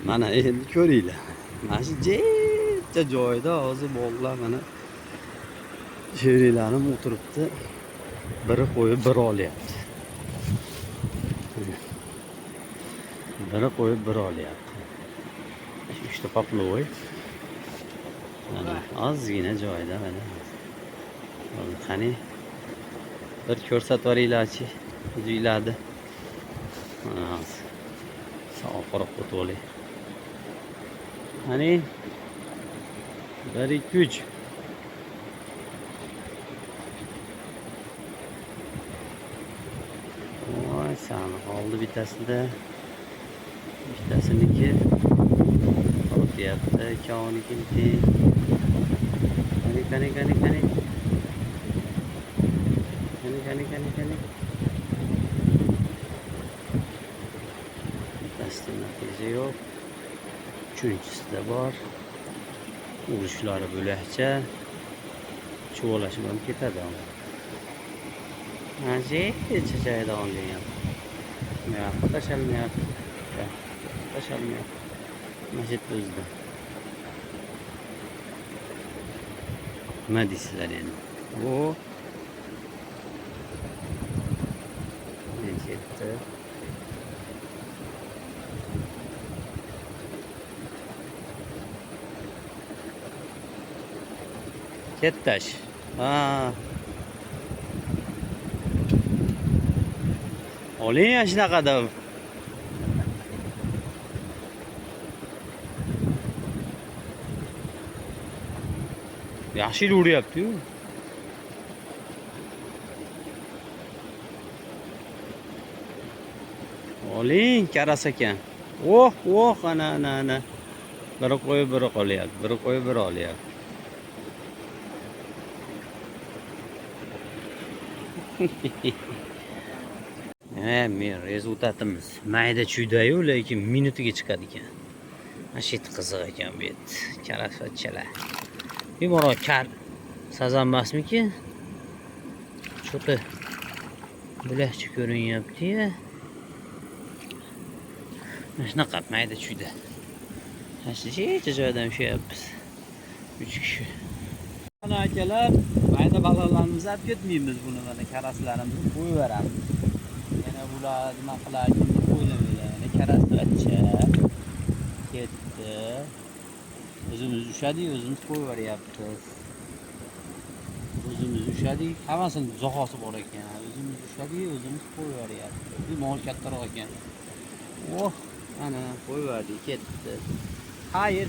Mana endi ko'ringlar. Mana shu jetta joyda hozir bog'lar mana sheriklanib o'tiribdi. Biri qo'yib biri olyapti. Biri qo'yib biri olyapti. Uchta poploy. Mana ozgina joyda mana. Qani bir ko'rsatib yuboringlarchi uylarni. Mana sog' qurib o'tib. Hani 1 2 3 Voy sen oldi bittasida. Bittasiniki olib deyapti, ikkovinikini. Qani. Bittasida natija yo'q. Üçüncüsü bor. Urushlari bo'lakcha. Chuvalashib ham ketadi. Mana joyda olgan. Tashalmayapti. Mana shu o'zida. Nima deysizlar endi? Bu ketdi. Ketdash. Ha. Oling ya shunaqada. Yaxshi uryapti-yu. Oling karas ekan. Oh, ana. Biri qo'yib biri qolyapti. Biri qo'yib biri olyapti. Men rezultatimiz mayda chuyda-yu, lekin minutiga chiqadi ekan. Ashit qiziq ekan bu yerda. Karasatchalar. Bemoro kar sazanmasmiki? Cho'ti bo'lakcha ko'rinyapti-ya. Mana shunaqa mayda chuyda. Hech joydan ushlayapmiz. 3 kishi. Mana akalar, mayda baliqlarimizni olib ketmaymiz buni, mana karaslarimizni qo'yib beramiz. Yana bular nima qiladi deb o'ylamaylar. Karaslarcha ketdi. O'zimiz ushadik, o'zimiz qo'yib beryapmiz. O'zimiz ushadik, hammasini zo'hosi bor ekan. O'zimiz ushadik, o'zimiz qo'yib beryapmiz. Bu mol kattaroq ekan. Ana qo'yib berdik, ketdi. Xayr.